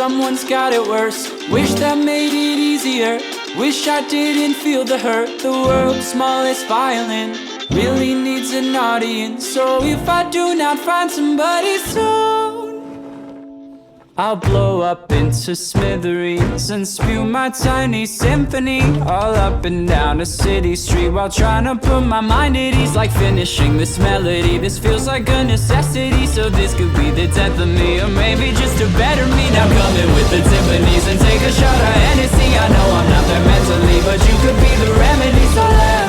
someone's got it worse. Wish that made it easier. Wish I didn't feel the hurt. The world's smallest violin really needs an audience. So if I do not find somebody soon, I'll blow up into smithereens and spew my tiny symphony all up and down a city street, while trying to put my mind at ease. Like finishing this melody, this feels like a necessity. So this could be the death of me, or maybe just a better me. Now come in with the timpanis and take a shot of Hennessy. I know I'm not there mentally, but you could be the remedy. So let